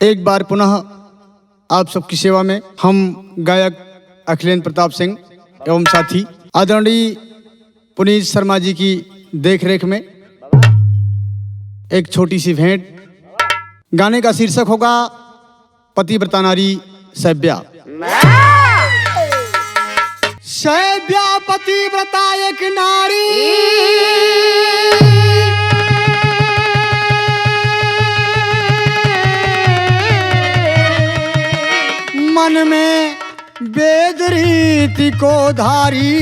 एक बार पुनः आप सबकी सेवा में हम गायक अखिलेंद्र प्रताप सिंह एवं साथी आदरणीय पुनीत शर्मा जी की देखरेख में एक छोटी सी भेंट। गाने का शीर्षक होगा पतिव्रता नारी सैव्या। सैव्या पतिव्रता एक नारी, मन में वेद रीति को धारी,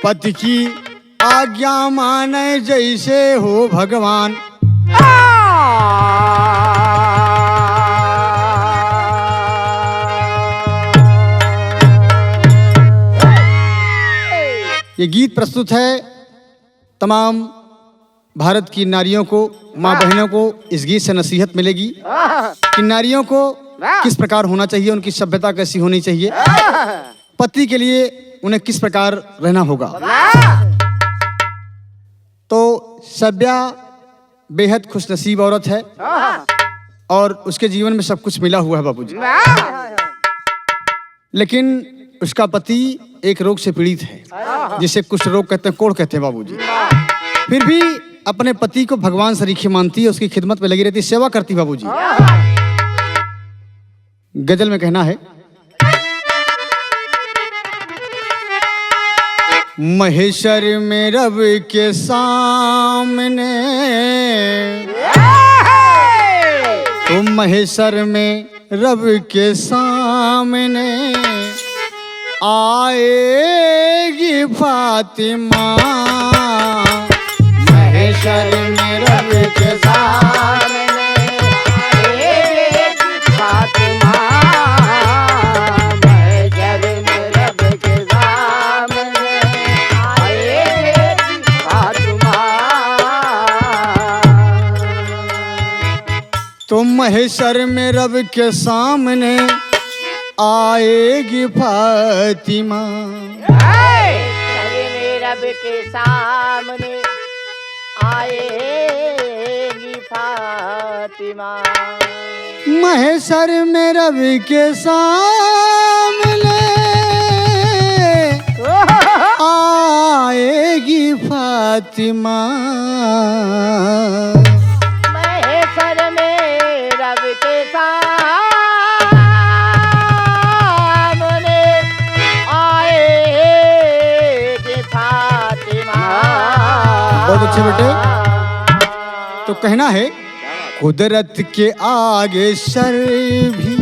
पति की आज्ञा माने जैसे हो भगवान। ये गीत प्रस्तुत है तमाम भारत की नारियों को, माँ बहनों को इस गीत से नसीहत मिलेगी कि नारियों को किस प्रकार होना चाहिए, उनकी सभ्यता कैसी होनी चाहिए, पति के लिए उन्हें किस प्रकार रहना होगा। तो सैव्या बेहद खुशनसीब औरत है और उसके जीवन में सब कुछ मिला हुआ है बाबूजी, लेकिन उसका पति एक रोग से पीड़ित है जिसे कुष्ठ रोग कहते हैं, कोढ़ कहते हैं बाबूजी। फिर भी अपने पति को भगवान सरीखे मानती है, उसकी खिदमत में लगी रहती, सेवा करती बाबूजी। गजल में कहना है, महेश्वर में रब के सामने, तो महेश्वर में रब के सामने आएगी फातिमा। महेश्वर में रब के सामने आएगी फातिमा। महेश्वर में रब के सामने आएगी फातिमा। तो महेश्वर में रब के सामने आएगी फातिमा। रब के सामने आएगी फातिमा। महेश्वर में रब के सामने आएगी फातिमा। महेश्वर में रब के सामने बहुत अच्छे बेटे। तो कहना है, कुदरत के आगे सर भी,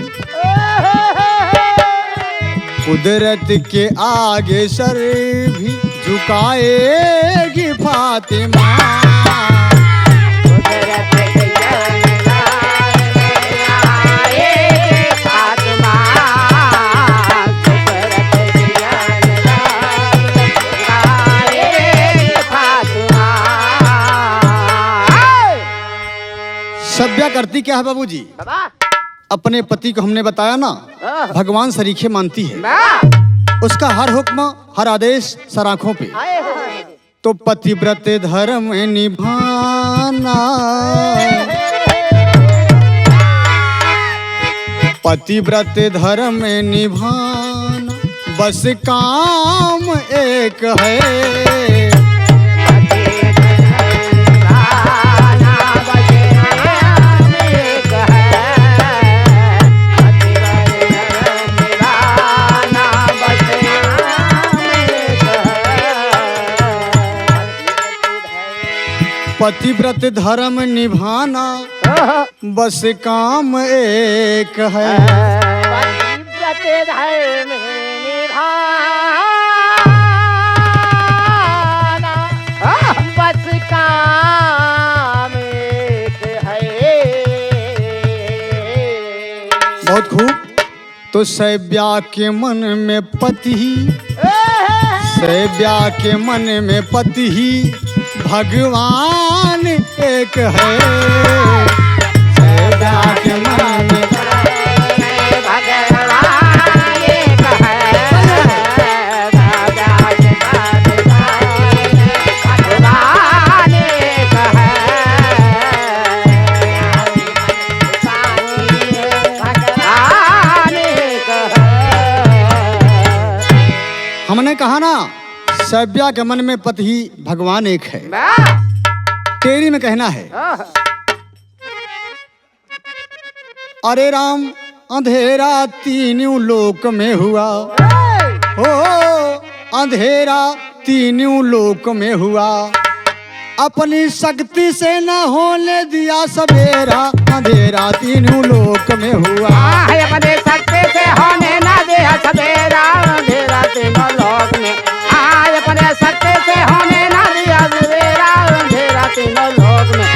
कुदरत के आगे सर भी झुकाएगी फातिमा। सैव्या करती क्या है बाबूजी? अपने पति को हमने बताया ना, भगवान सरीखे मानती है, उसका हर हुक्म हर आदेश सर आंखों पे। तो पतिव्रत धर्म निभाना, पतिव्रत धर्म निभाना बस काम एक है। पतिव्रत धर्म निभाना बस काम एक है। पतिव्रत धर्म निभाना बस काम एक है। बहुत खूब। तो सैव्या के मन में पति ही, सैव्या के मन में पति ही भगवान एक है। सैव्या के मन में भगवान एक है। भगवान एक है। माना सभ्या के मन में पति ही भगवान एक है। वाह तेरी में कहना है, आह, अरे राम अंधेरा तीनों लोक में हुआ, हो अंधेरा तीनों लोक में हुआ, अपनी शक्ति से न होने दिया सवेरा, अंधेरा तीनों लोक में हुआ। आह, अपने शक्ति से होने ना दिया सवेरा, अंधेरा तीनों लोक में। आह, अपने शक्ति से होने ना दिया सवेरा, अंधेरा तीनों लोक में।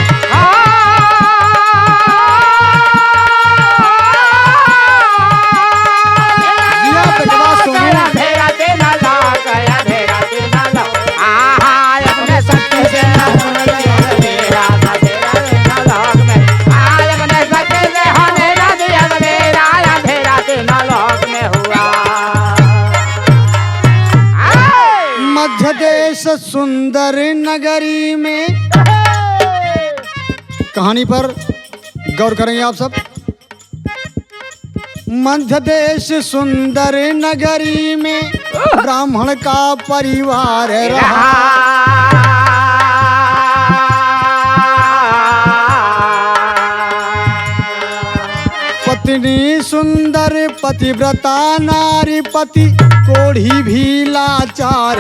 जिया बेटवा सोनू। अंधेरा तीनों लोक, अंधेरा तीनों लोक। आह, अपने शक्ति से होने दिया सवेरा, अंधेरा तीनों लोक में। आह, अपने शक्ति से होने ना दिया सवेरा, अंधेरा तीनों लोक में हुआ। मध्य देश सुंदर नगरी में, कहानी पर गौर करेंगे आप सब। मध्य देश सुंदर नगरी में ब्राह्मण का परिवार रहा, पत्नी सुंदर पतिव्रता नारी, पति कोढ़ी भी लाचार।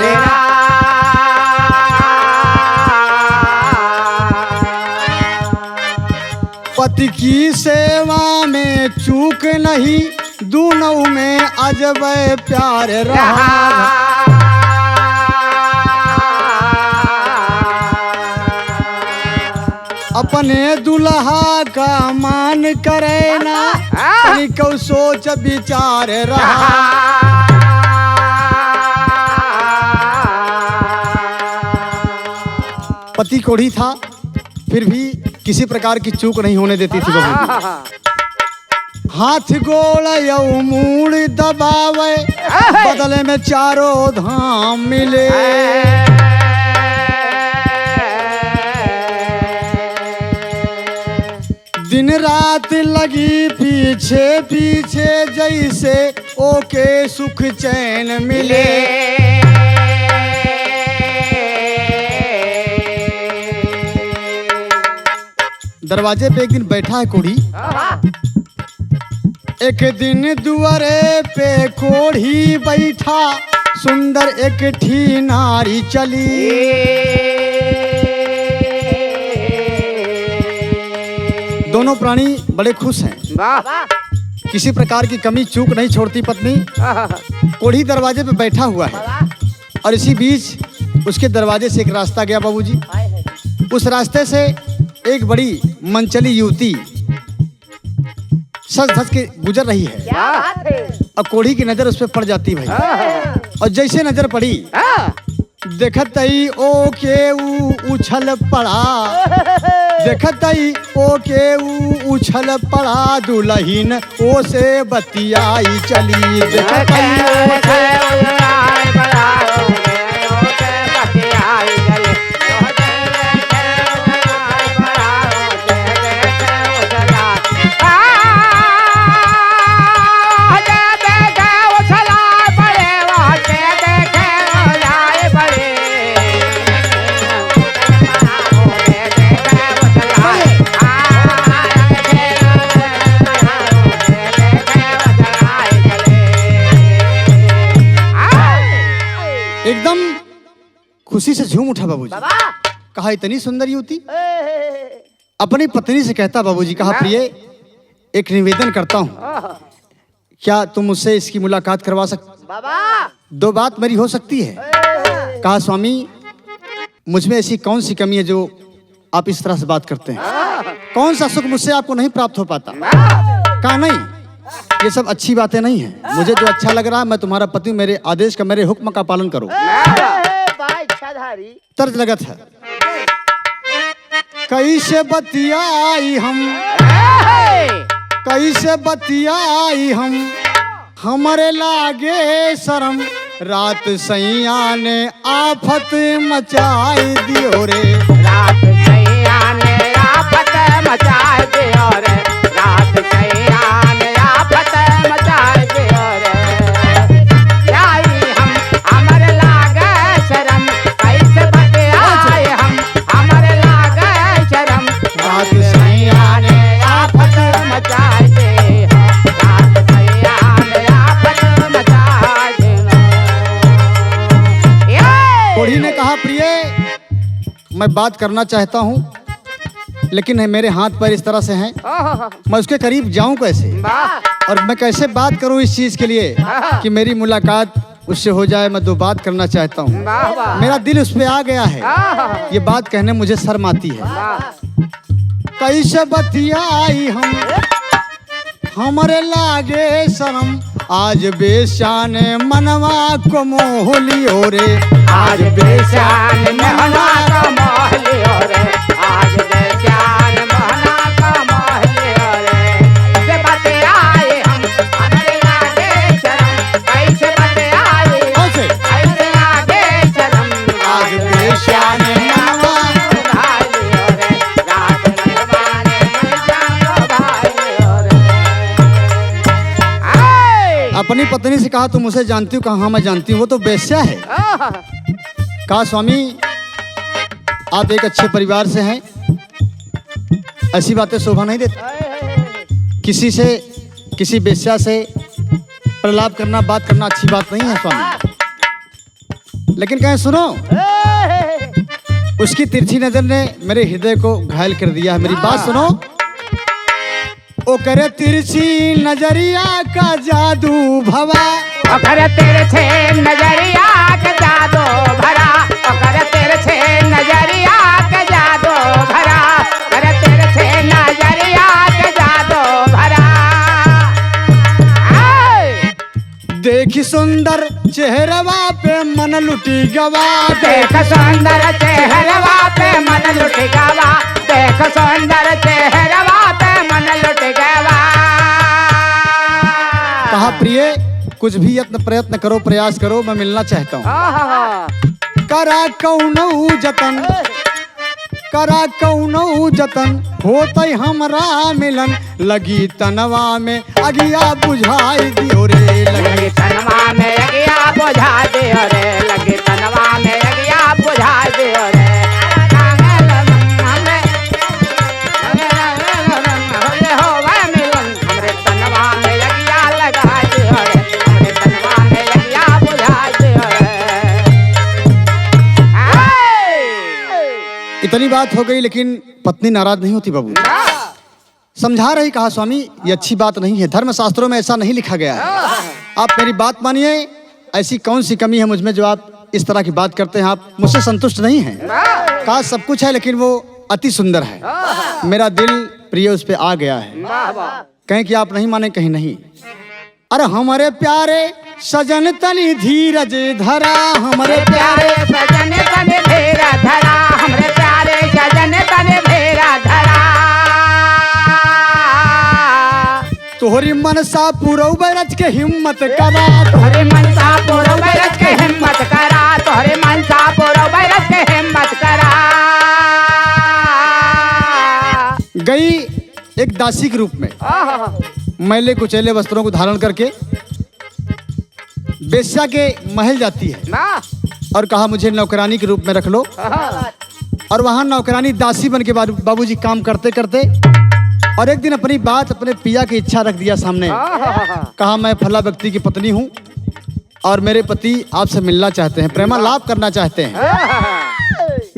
पति की सेवा में चूक नहीं, दोनों में अजब प्यार रहा। अपने दुल्हा का मान करे ना, को सोच विचार रहा। पति कोढ़ी था, फिर भी किसी प्रकार की चूक नहीं होने देती थी बहू। हाथ गोड़ यौ मूड़ दबावे, बदले में चारों धाम मिले। दिन रात लगी पीछे पीछे, जैसे ओके सुख चैन मिले। दरवाजे पे एक दिन बैठा है कोढ़ी, एक दिन दुआरे पे कोढ़ी बैठा, सुंदर एक ठी नारी चली। दोनों प्राणी बड़े खुश हैं, किसी प्रकार की कमी चूक नहीं छोड़ती पत्नी। कोढ़ी दरवाजे पे बैठा हुआ है और इसी बीच उसके दरवाजे से एक रास्ता गया बाबूजी। उस रास्ते से एक बड़ी मनचली युवती सज धज के गुजर रही है और कोढ़ी की नजर उस पर पड़ जाती भाई। और जैसे नजर पड़ी, देखत ही ओ के उछल पड़ा, देखत ही ओ के उछल पड़ा, दुल्हीन ओ से बतियाई चली। देखत ही ओ के एकदम खुशी से झूम उठा बाबूजी। कहा इतनी सुंदर युवती। अपनी पत्नी से कहता बाबूजी, कहा प्रिय एक निवेदन करता हूँ, क्या तुम मुझसे इसकी मुलाकात करवा सकते? दो बात मेरी हो सकती है। कहा स्वामी, मुझ में ऐसी कौन सी कमी है जो आप इस तरह से बात करते हैं? कौन सा सुख मुझसे आपको नहीं प्राप्त हो पाता? कहा नहीं, ये सब अच्छी बातें नहीं है। मुझे जो अच्छा लग रहा है, मैं तुम्हारा पति, मेरे आदेश का, मेरे हुक्म का पालन करो। तर्ज लगत है, कैसे बतियाई हम, कैसे बतियाई हम, हमारे लागे शर्म, रात सैया ने आफत मचाई दियो रे। रात सैया ने आफत मचाई दियो रे, रात सैया ने आफत मचाई दियो रे। जाई हम हमारे लागे मैं बात करना चाहता हूँ, लेकिन मेरे हाथ पैर इस तरह से हैं, मैं उसके करीब जाऊं कैसे? और मैं कैसे बात करूं इस चीज के लिए कि मेरी मुलाकात उससे हो जाए। मैं 2 बात करना चाहता हूँ, मेरा दिल उस पे आ गया है, ये बात कहने मुझे शर्म आती है। कैसे बतियाई हमारे लागे शर्म, आज बेशान मनवा को मोह लियो रे, आज बेशान महना का मोह लियो रे, आज बेशान महना का मोह लियो रे। कैसे बतियाए हम हमारे लागे शरम, कैसे बतियाए कैसे? कैसे लागे शरम, आज बेशान मनवा भाई लियो रे, रात मनवाने में जानो भाई लियो रे। आए अपनी पत्नी से कहा तुम उसे जानती हो? कहा हाँ मैं जानती हूँ, वो तो बेश्या है। कहा स्वामी आप एक अच्छे परिवार से हैं, ऐसी बातें शोभा नहीं देती। किसी से किसी बेश्या से प्रलाप करना, बात करना अच्छी बात नहीं है स्वामी। लेकिन कहें सुनो, उसकी तिरछी नजर ने मेरे हृदय को घायल कर दिया है। मेरी बात सुनो। ओ करे तिरछी नजरिया का जादू भवा, अगर तेरे छे नजरिया के जादू भरा, अगर तेरे छे नजरिया के जादू भरा, अगर तेरे छे नजरिया के जादू भरा। आए! देखी सुंदर चेहरवा पे मन लुटी गवा, देख सुंदर चेहरवा पे मन लुट गवा, देख सुंदर चेहरवा पे मन लुट गवा। कहा प्रिय कुछ भी यत्न प्रयत्न करो, प्रयास करो, मैं मिलना चाहता हूँ। करा कौनऊ जतन, करा कौनऊ जतन, होतई हमरा मिलन, लगी तनवा में अगिया बुझाई दियो रे, लगी तनवा में अगिया बुझा दियो रे, लगी तनवा में अगिया बुझा दियो रे। हमरे तनवा में अगिया लगा दियो रे, हमरे तनवा में अगिया बुझा दियो रे। इतनी बात हो गई, लेकिन पत्नी नाराज नहीं होती बाबू, समझा रही। कहा स्वामी ये अच्छी बात नहीं है, धर्म शास्त्रों में ऐसा नहीं लिखा गया है। आप मेरी बात मानिए, ऐसी कौन सी कमी है मुझमें जो आप इस तरह की बात करते हैं? आप मुझसे संतुष्ट नहीं हैं? कहा सब कुछ है, लेकिन वो अति सुंदर है। मेरा दिल प्रिय उस पे आ गया है। कहें कि आप नहीं माने, कहीं नहीं। अरे हमारे प्यारे सजन तनी धीरज धरा, हमारे प्यारे सजन तने भेरा धरा, हमरे प्यारे सजन तने भेरा धरा। तोहरी मनसा पुरौ बैरज के हिम्मत करा, तोहरे मनसा पुरो बैरज के हिम्मत करा, तोहरे मनसा पुरो बैरज के हिम्मत करा। गई एक दासी के रूप में, मैले कुचैले वस्त्रों को धारण करके बेश्या के महल जाती है और कहा मुझे नौकरानी के रूप में रख लो। और वहां नौकरानी दासी बन के बाबूजी काम करते करते, और एक दिन अपनी बात अपने पिया की इच्छा रख दिया सामने। कहा मैं फला व्यक्ति की पत्नी हूँ और मेरे पति आपसे मिलना चाहते हैं, प्रेमालाप करना चाहते हैं।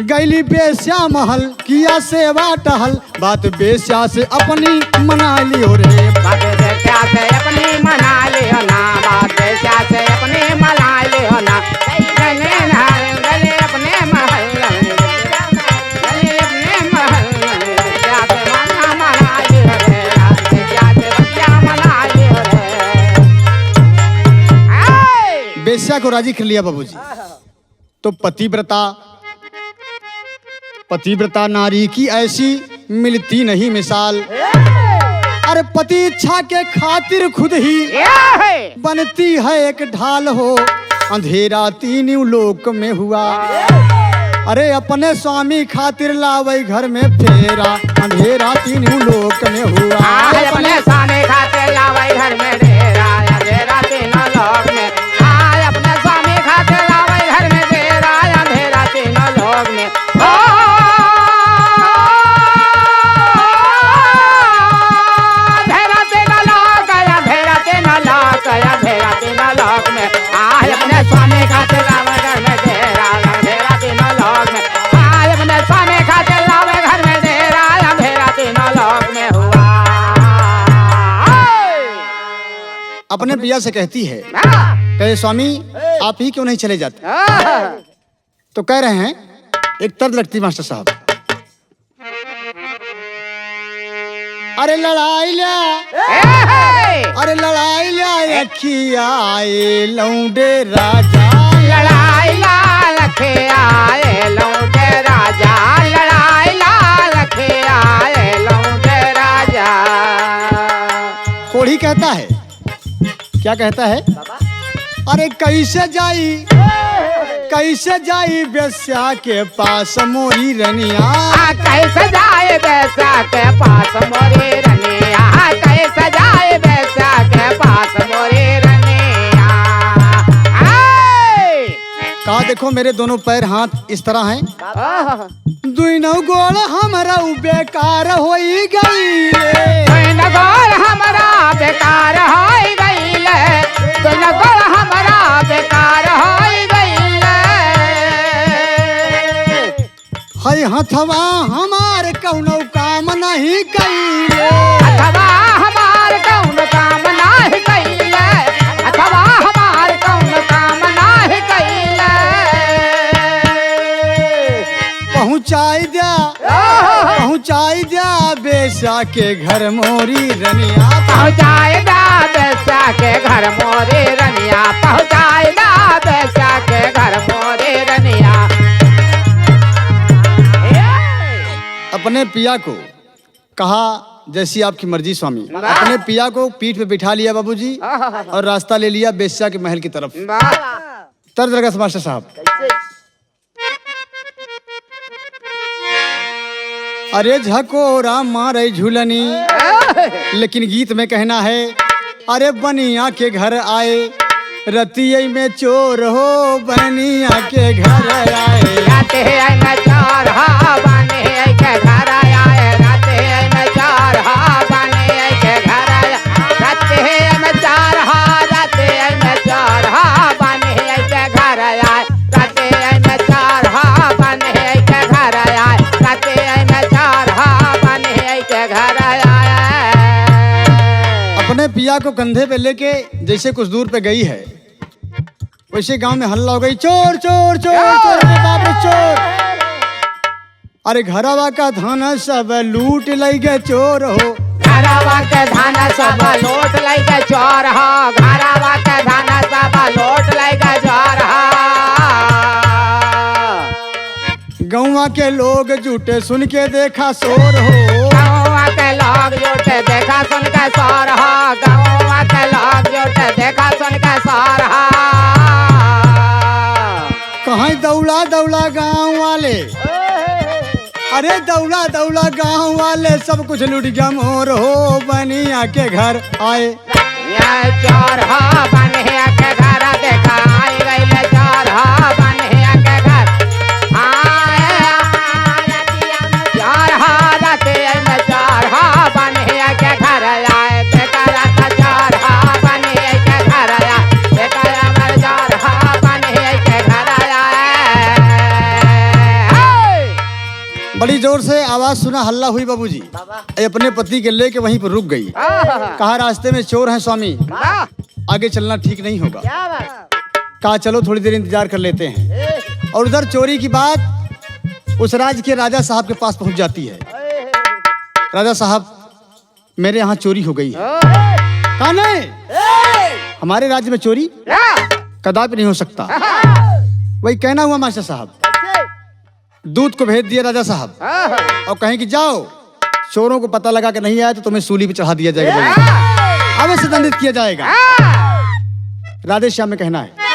गैली बेश्या महल किया सेवा टहल, बात बेश्या से अपनी मना लियो रे, बात बेश्या से अपनी मना लियो ना, बात बेश्या से अपनी मना लियो ना। गले अपने महल, गले अपने महल, बेश्या से मना लियो रे, बेश्या से बच्चा मना लियो रे। बेश्या को राजी कर लिया बाबूजी। तो पतिव्रता नारी की ऐसी मिलती नहीं मिसाल। अरे पति इच्छा के खातिर खुद ही बनती है एक ढाल हो, अंधेरा तीनों लोक में हुआ। अरे अपने स्वामी खातिर लावे घर में फेरा, अंधेरा तीनों लोक में हुआ। अपने स्वामी खातिर लावे घर में डेरा, अंधेरा तीनों लोक में। अपने स्वामी खातिर लावे घर में डेरा, अंधेरा तीनों लोक में। अपने स्वामी खातिर लावे घर में डेरा, अंधेरा तीनों लोक में। अपने स्वामी अपने पिया से कहती है, कहे स्वामी आप ही क्यों नहीं चले जाते? तो कह रहे हैं, एक तर्ज लगती मास्टर साहब, अरे लड़ाई ला, अरे लड़ाई ला रखी आए लौंडे राजा, लड़ाई लाल रखे आए लौंडे राजा, लड़ाई लाल रखे आए लौंडे राजा। कोढ़ी कहता है, क्या कहता है? अरे कैसे जाई बेस्या के पास मोरी रनिया, कैसे जाए बेस्या के पास मोरी रनिया, कैसे जाए बेस्या के पास मोरी रनिया। कहा देखो मेरे दोनों पैर हाथ इस तरह हैं, दुनो गोल हमारा बेकार होई गईले, दुनो गोल हमारा बेकार होई गईले, दुनो गोल हमारा बेकार होई गईले। हई हथवा हमार कौनो काम नहीं कईले, हथवा हमार कौनो काम नहीं कईले, हथवा हमार कौनो काम नहीं कईले। पहुँचाई दिया बेसा के घर मोरी रनिया, पहुँचाई दा बेसा के घर मोरी रनिया, पहुँचाई दा बेसा के घर मोरी रनिया। अपने पिया को कहा, जैसी आपकी मर्जी स्वामी। अपने पिया को पीठ पे बिठा लिया बाबूजी और रास्ता ले लिया बेस्या के महल की तरफ। तर्ज लगा मास्टर साहब, अरे झकोरा मारे झूलनी, लेकिन गीत में कहना है, अरे बनिया के घर आए रतिये में चोर हो, बनिया के घर आए राते में चोर हो, बनिया के घर आए, राते में चोर हो, बनिया के घर आए, राते में चोर हो, राते में चोर हो, बनिया के घर आए, राते में चोर हो, बनिया के घर आए, राते में चोर हो, बनिया के घर आए। अपने पिया को कंधे पे लेके जैसे कुछ दूर पे गई है, वैसे गांव में हल्ला हो गई, चोर चोर चोर चोर, अरे बाप रे चोर, अरे घरवा का धान सब लूट लई गए चोर हो, घरवा के धान सब लूट लई गए चोर हो, घरवा के धान सब लूट लई गए चोर हो। गौवा के लोग जुटे सुन के देखा शोर हो, गौवा के लोग जुटे देखा सुन के शोर हो, गौवा के लोग जुटे देखा सुन के शोर हो। कहाँ दौला दौला गाँव वाले, अरे दौला दौला गाँव वाले सब कुछ लूट गया मोर हो, बनिया के घर आए ये चोर हो, बनिया के घर देखा आई गई, चोर हो, बनिया के घर आए, चोर हो, राते में चोर हो, बनिया के घर आए, देखा रात चोर हो, बनिया के घर आया, देखा अमर चोर हो, बनिया के घर आया। बड़ी जोर से आवाज सुना, हल्ला हुई बाबूजी, अपने पति के लेके वहीं पर रुक गई। कहा रास्ते में चोर है स्वामी, आगे चलना ठीक नहीं होगा। कहा चलो थोड़ी देर इंतजार कर लेते हैं। और उधर चोरी की बात उस राज्य के राजा साहब के पास पहुंच जाती है। राजा साहब मेरे यहाँ चोरी हो गई है। कहा नहीं, हमारे राज्य में चोरी कदापि नहीं हो सकता। वही कहना हुआ मास्टर साहब। दूत को भेज दिया राजा साहब और कहें कि जाओ, चोरों को पता लगा कि नहीं आया तो तुम्हें सूली पे चढ़ा दिया जाएगा, अवश्य दंडित किया जाएगा। राधे श्याम में कहना है,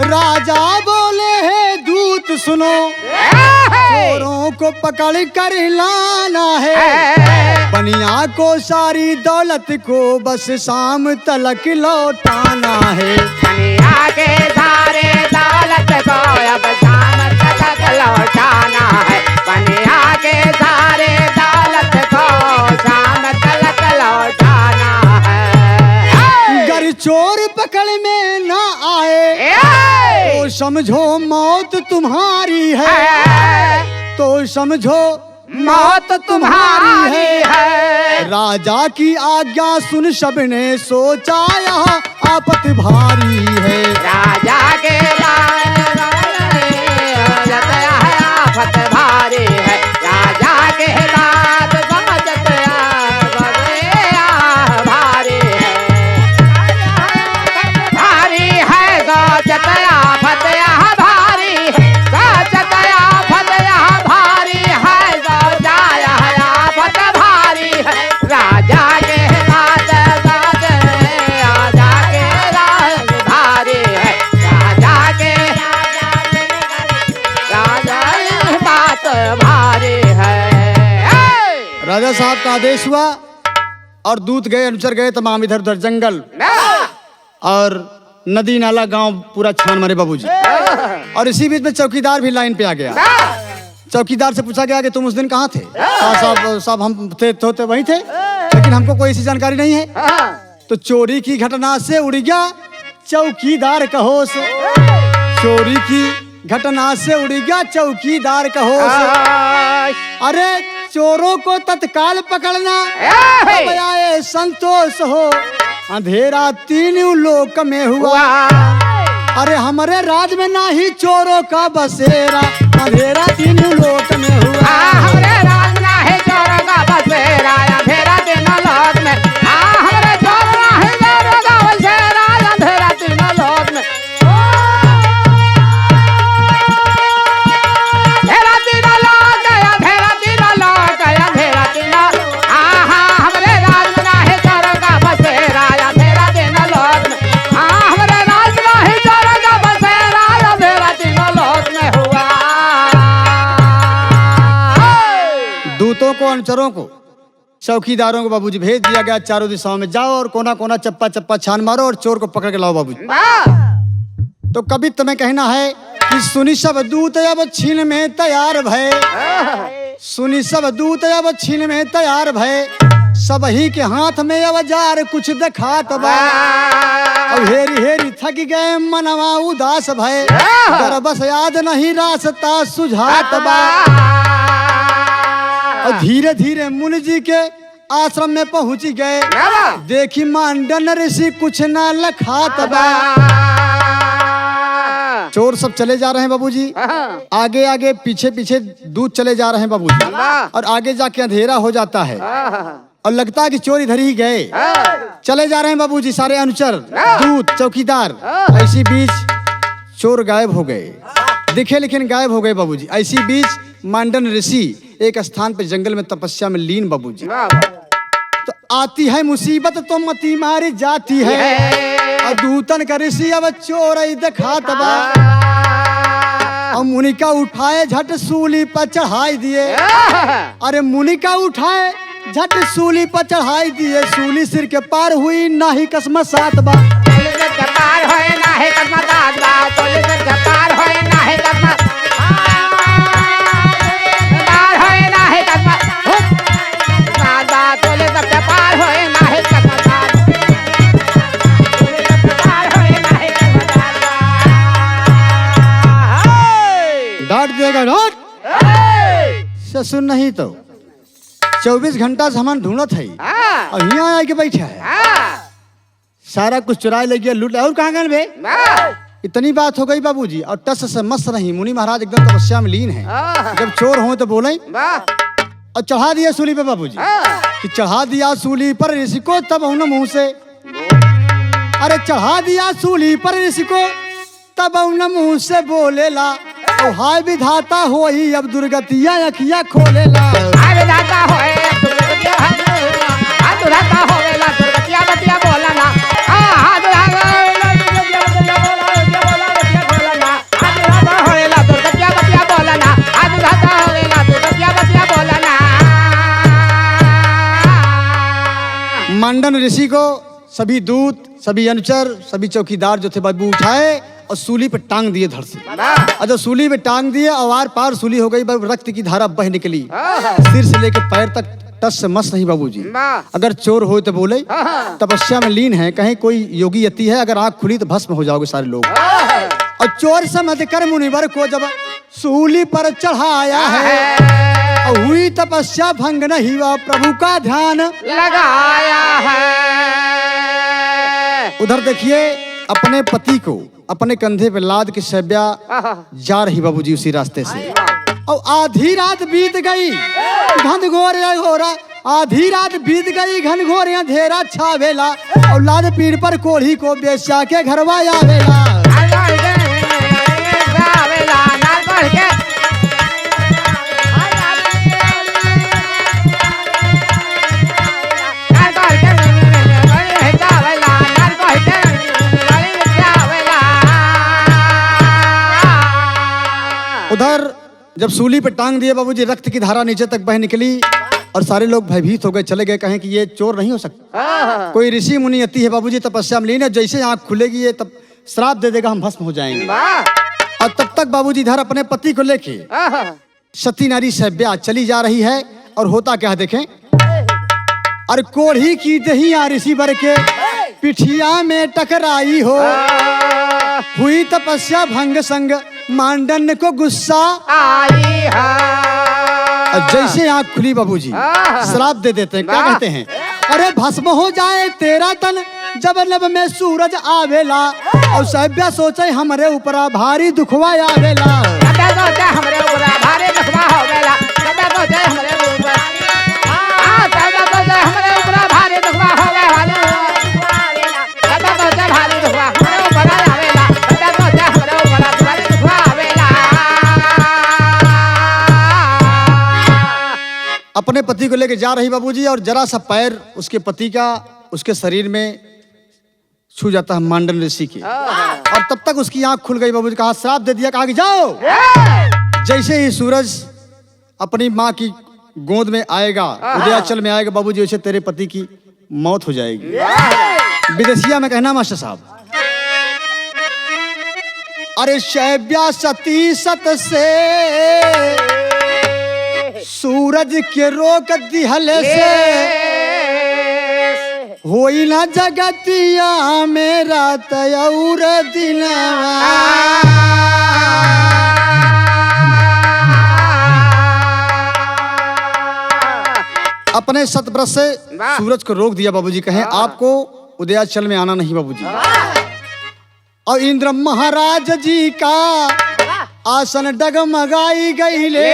राजा बोले है दूत सुनो, चोरों को पकड़ कर लाना है, बनिया को सारी दौलत को बस शाम तलक लौटाना है। बनिया के सारे दौलत को अब शाम तलक लौटाना है, बनिया के सारे दौलत को शाम तलक लौटाना है। अगर चोर पकड़ में ना आए तो समझो मौत तुम्हारी है, तो समझो मौत तुम्हारी है। राजा की आज्ञा सुन सबने सोचा यहाँ आपत भारी है। राजा के आफत भारी है। राजा के दाद गजत भारी है। भारी है गजत आफत यहाँ भारी है। गजत आफत यहाँ भारी है। गजा आफत भारी है। राजा के दाद गजत राजा के दाद भारी है। राजा के राजा बात भारी है। राजा साहब का आदेश हुआ और दूत गए, अनुचर गए तमाम इधर उधर जंगल और नदी नाला गांव पूरा छान मारे बाबूजी। और इसी बीच में चौकीदार भी लाइन पे आ गया। चौकीदार से पूछा गया कि तुम उस दिन कहाँ थे? साहब हम थे तो वहीं थे, लेकिन हमको कोई ऐसी जानकारी नहीं है। तो चोरी की घटना से उड़ गया चौकीदार का होश। चोरी की घटना से उड़ गया चौकीदार का होश। अरे चोरों को तत्काल पकड़ना अब आए संतोष हो। अंधेरा तीनों लोक में हुआ। अरे हमारे राज में ना ही चोरों का बसेरा। अंधेरा तीनों लोक में हुआ। हमारे राज ना है चोरों का बसेरा। अंधेरा तीनों लोक में। हमारे चोर ना है चोरों का बसेरा। अंधेरा तीनों लोक में। दूतों को, अनुचरों को, चौकीदारों को बाबूजी भेज दिया गया चारों दिशाओं में। जाओ और कोना कोना चप्पा चप्पा छान मारो और चोर को पकड़ के लाओ बाबूजी। तो कभी तुम्हें कहना है कि सुनी सब दूत अब छीन में तैयार भय। सुनी सब दूत अब छीन में तैयार भय। सब ही के हाथ में औजार कुछ दिखात बा। अब हेरी हेरी थक गए मनवा उदास भय। डर बस याद नहीं रास्ता सुझात बा। और धीरे धीरे मुनि जी के आश्रम में पहुंच गए। देखी मांडन ऋषि कुछ न लखात बा। चोर सब चले जा रहे हैं बाबूजी। आगे आगे पीछे पीछे दूत चले जा रहे हैं बाबूजी। और आगे जाके अंधेरा हो जाता है और लगता है कि चोर इधर ही गए। चले जा रहे हैं बाबूजी सारे अनुचर, दूत, चौकीदार। ऐसी बीच चोर गायब हो गए, दिखे लेकिन गायब हो गए बाबूजी। ऐसी बीच मांडन ऋषि एक स्थान पे जंगल में तपस्या में लीन बाबूजी। तो आती है मुसीबत तो मती मारी जाती है। और दूतन का ऋषि अब चोर दिखात बा। और मुनि का उठाए झट सूली पर चढ़ाई दिए। अरे मुनि का उठाए झट सूली पर चढ़ाई दिए। सूली सिर के पार हुई ना ही कसम सात बा। पार होए ना है कसम सात बा। पार होए ना है कसम डांट देगा डांट। ससुर नहीं तो 24 घंटा से हम ढूंढत है और यहाँ आके बैठा है। सारा कुछ चुराए ले गया, लूट। और कहाँ गए बे? इतनी बात हो गई बाबूजी। और टस से मस्त रही। मुनि महाराज एकदम तपस्या में लीन है। जब चोर हो तो बोले और चढ़ा दिया सूली पे बाबूजी। कि चढ़ा दिया सूली पर ऋषि को तब उन मुंह से। अरे चढ़ा दिया सूली पर ऋषि को तब उन मुंह से बोलेला। ओ हाय विधाता होई अब दुर्गतिया अखिया खोलेला। हाय विधाता होए अब दुर्गतिया दुर्गतिया होवेला दुर्गतिया बतिया बोलना। हां दुर्गतिया बोलना। विधाता होवेला दुर्गतिया बतिया बोलना। विधाता होवेला दुर्गतिया बतिया बोलना। मंडन ऋषि को सभी दूत, सभी अनुचर, सभी चौकीदार जो थे बाबू उठाए और सूली पे टांग दिए धड़ से। और जब सूली पे टांग दिए और आर पार सूली हो गई, रक्त की धारा बह निकली सिर से लेकर पैर तक। टस से मस नहीं बाबूजी। अगर चोर हो तो बोले तपस्या में लीन है, कहीं कोई योगी यति है, अगर आंख खुली तो भस्म हो जाओगे सारे लोग। और चोर समझ कर मुनिवर को जब सूली पर चढ़ाया है और हुई तपस्या भंग नहीं हुआ, प्रभु का ध्यान लगाया है। उधर देखिए अपने पति को अपने कंधे पे लाद के शैब्या जा रही बाबूजी उसी रास्ते से। और आधी रात बीत गई घनघोर घोरा, आधी रात बीत गई घनघोर अंधेरा छावेला, और लाद पीड़ पर कोढ़ी को बेचा के घरवा आवेला। उधर जब सूली पे टांग दिए बाबूजी, रक्त की धारा नीचे तक बह निकली और सारे लोग भयभीत हो गए, चले गए, कहें कि ये चोर नहीं हो सकता, कोई ऋषि मुनि अति है बाबूजी, तपस्या में लीन है, जैसे आंख खुलेगी ये तब श्राप दे देगा, हम भस्म हो जाएंगे। और तब तक बाबूजी इधर अपने पति को लेके सती नारी शैब्या चली जा रही है। और होता क्या देखें, और कोढ़ी की दहिया ऋषि वर के पिठिया में टकराई हो, हुई तपस्या भंग संग मांडन को गुस्सा आई है। जैसे आंख खुली बाबूजी श्राप दे देते हैं, क्या कहते हैं, अरे भस्म हो जाए तेरा तन जब लब में सूरज आवेला, और शैब्या सोचे हमरे ऊपर भारी दुखवा आवेला। हमरे ऊपर भारी दुखवा होवेला, हमरे ऊपर हमरे ऊपर भारी दुखवा होवेला, भारी दुखवा हमरे ऊपर आवेला, हमरे ऊपर भारी दुखवा आवेला। अपने पति को लेके जा रही बाबूजी, और जरा सा पैर उसके पति का उसके शरीर में छू जाता है मांडन ऋषि के, और तब तक उसकी आंख खुल गई बाबूजी, कहा श्राप दे दिया, कहा कि जाओ। जैसे ही सूरज अपनी माँ की गोद में आएगा, उदयाचल में आएगा बाबूजी, वैसे तेरे पति की मौत हो जाएगी। विदेशिया में कहना मास्टर साहब, अरे शैब्या सती सत से सूरज के रोक दिहले से, होई ना जगतिया मेरा तयौर दिनवा। अपने सतव्रत से सूरज को रोक दिया बाबूजी, कहें आपको उदयाचल में आना नहीं बाबूजी। और इंद्र महाराज जी का आसन डगमगाई गईले,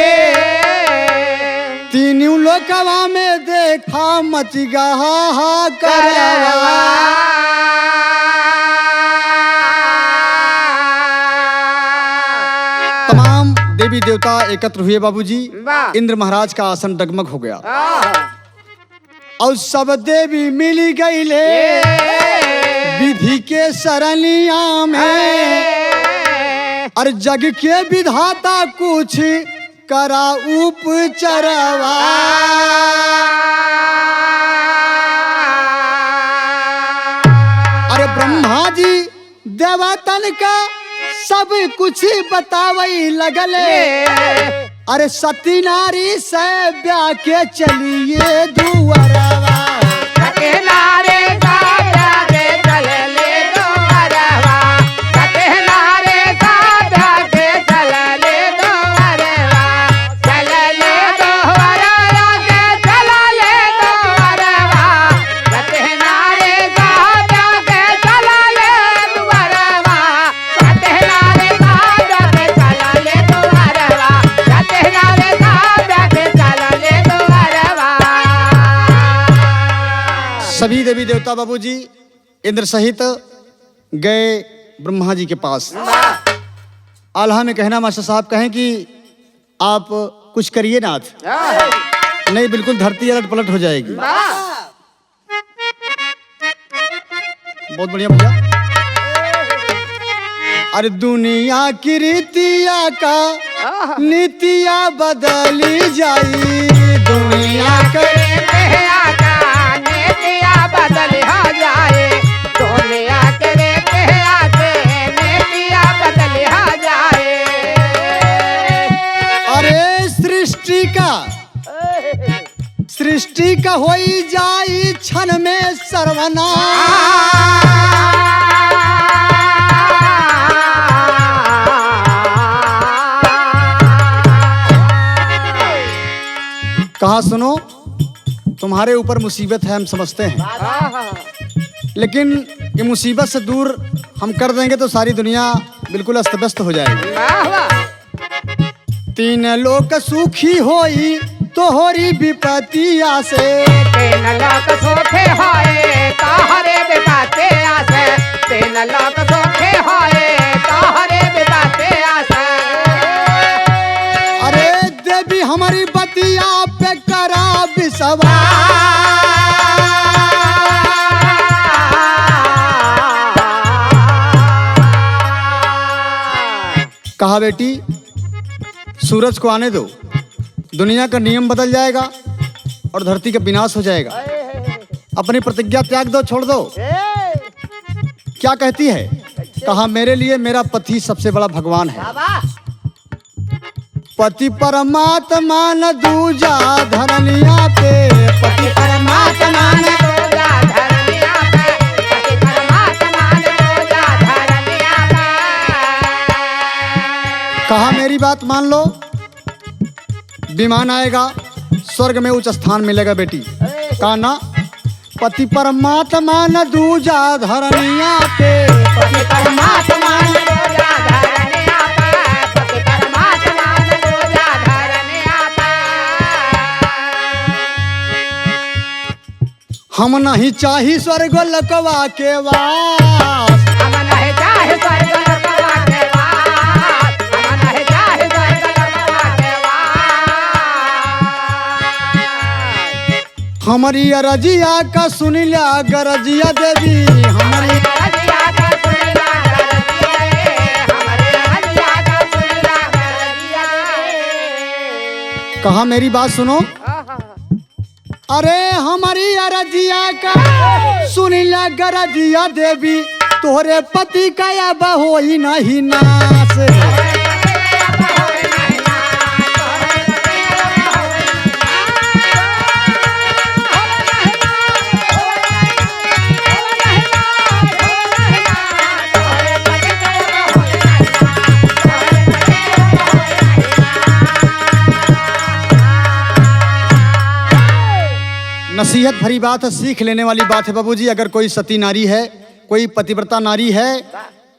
तीनों लोकवा में देखा मच गहा करवा। तमाम देवी देवता एकत्र हुए बाबूजी, इंद्र महाराज का आसन डगमग हो गया, और सब देवी मिली गईले विधि के सरनिया में, और जग के विधाता कुछ करा उपचरवा। अरे ब्रह्मा जी देवतन का सब कुछ बतावई लगले, अरे सती नारी शैब्या के चलिए दुआरवा। सती नारी शैब्या के चलिए दुआरवा, सती नारी शैब्या के चलिए दुआरवा, चलिए दुआरवा के चलिए दुआरवा, सती नारी शैब्या के चलिए दुआरवा, सती नारी शैब्या के चलिए दुआरवा, सती नारी शैब्या के चलिए दुआरवा। सभी देवी देवता बाबूजी इंद्र सहित गए ब्रह्मा जी के पास। आल्हा में कहना मास्टर साहब कहें कि आप कुछ करिए नाथ, नहीं बिल्कुल धरती अलट पलट हो जाएगी। बहुत बढ़िया भैया। अरे दुनिया की रीतिया का नीतिया बदली जाई, दुनिया के बदल हो जाए, दुनिया के नीतिया बदल हो जाए। अरे सृष्टि का होई जाई क्षण में सर्वनाश। कहा सुनो, तुम्हारे ऊपर मुसीबत है हम समझते हैं, लेकिन ये मुसीबत से दूर हम कर देंगे तो सारी दुनिया बिल्कुल अस्त व्यस्त हो जाएगी। तीन लोक सुखी होई तो होरी विपतिया से, तीन लोक सुखी होए तोहरे विपत्ति आसे, तीन लोक सुखी होए तोहरे विपत्ति आसे। अरे देवी हमारी बतिया पे करा विश्वास। कहा बेटी सूरज को आने दो, दुनिया का नियम बदल जाएगा और धरती का विनाश हो जाएगा। अपनी प्रतिज्ञा त्याग दो, छोड़ दो। क्या कहती है? कहा मेरे लिए मेरा पति सबसे बड़ा भगवान है। पति परमात्मा न दूजा धरनिया पे, पति परमात्मा न दूजा धरनिया पे, पति परमात्मा न दूजा धरनिया पे। कहा मेरी बात मान लो, विमान आएगा, स्वर्ग में उच्च स्थान मिलेगा बेटी। कहा ना, पति परमात्मा न दूजा धरनिया पे, पति परमात्मा न दूजा धरनिया पे, पति परमात्मा न दूजा धरनिया पे। हम नहीं चाही स्वर्ग लकवा के वास, हम नहीं चाहे स्वर्ग लकवा के वास, हम नहीं चाहे स्वर्ग लकवा के वास। हमारी अरजिया का सुनिला गरजिया देवी, हमारी रजिया का सुनिला गरजिया रे, हमारी रजिया का सुनिला गरजिया रे। कहा मेरी बात सुनो, अरे हमारी अरजिया का सुनिला गरजिया देवी, तोहरे पति का अब होई नहीं नाश। नसीहत भरी बात है, सीख लेने वाली बात है बाबूजी। अगर कोई सती नारी है, कोई पतिव्रता नारी है,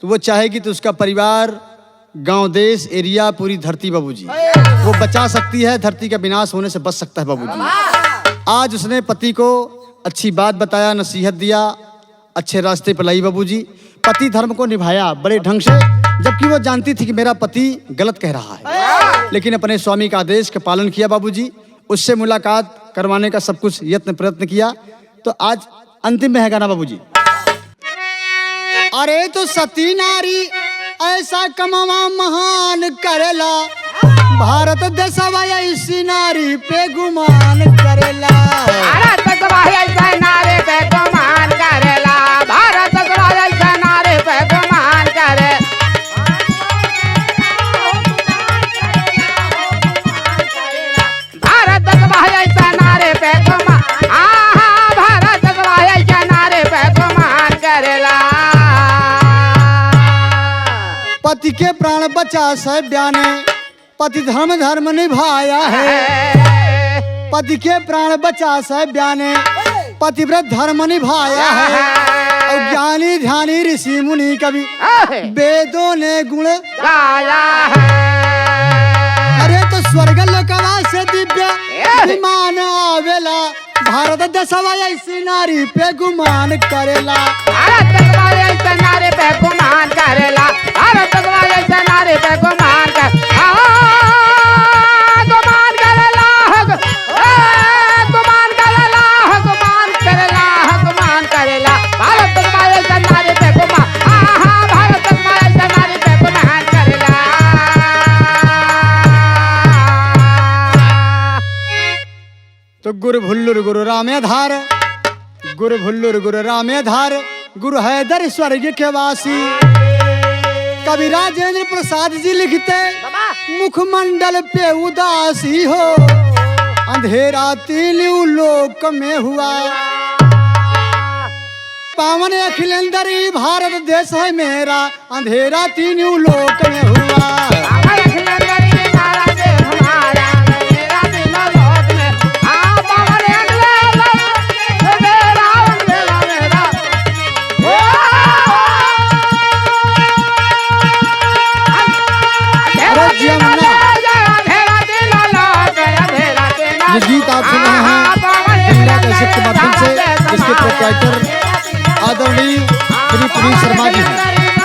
तो वो चाहेगी तो उसका परिवार, गांव, देश, एरिया, पूरी धरती बाबूजी वो बचा सकती है, धरती का विनाश होने से बच सकता है बाबूजी। आज उसने पति को अच्छी बात बताया, नसीहत दिया, अच्छे रास्ते पर लाई बाबूजी। पति धर्म को निभाया बड़े ढंग से, जबकि वो जानती थी कि मेरा पति गलत कह रहा है, लेकिन अपने स्वामी का आदेश का पालन किया बाबूजी। उससे मुलाकात करवाने का सब कुछ यत्न प्रयत्न किया। तो आज अंतिम में है गाना बाबूजी। अरे तो सती नारी ऐसा कमावा महान करेला, भारत देशवा ऐसी नारी पे गुमान करेला। भारत देशवा ऐसा नारी पे गुमान करेला, भारत देशवा ऐसा नारी पे गुमान करे। भारत देशवा ऐसा नारी पे गुमान, भारत देशवा ऐसा नारी पे गुमान करेला। पति के प्राण बचा से ब्याने, पति धर्म निभाया है। पति के प्राण बचा से ब्याने, पतिव्रत धर्म निभाया है। और ज्ञानी ध्यानी ऋषि मुनि कवि वेदों ने गुण गाया है। अरे तो स्वर्ग लोकवा से दिव्य विमान आवेला, भारत देशवा ऐसी नारी पे गुमान करेला। भारत देशवा ऐसा नारी पे गुमान करेला, भारत देशवा ऐसा नारी पे गुमान कर, गुमान करेला, गुमान करेला, गुमान करेला, गुमान करेला। भारत देशवा ऐसा नारी पे गुमान, भारत देशवा ऐसा नारी पे गुमान करेला। तो गुरु भुल्लुर गुरु रामेधार, गुरु भुल्लुर गुरु रामेधार, गुरु हैदर स्वर्ग के वासी। कवि राजेंद्र प्रसाद जी लिखते, मुखमंडल पे उदासी हो, अंधेरा तीनों लोक में हुआ। पावन अखिलेंद्री भारत देश है मेरा, अंधेरा तीनों लोक में हुआ। ये गीत आप सुन रहे हैं इंदिरा कैसेट के माध्यम से, जिसके प्रोप्राइटर आदरणीय श्री पुनीत शर्मा जी हैं।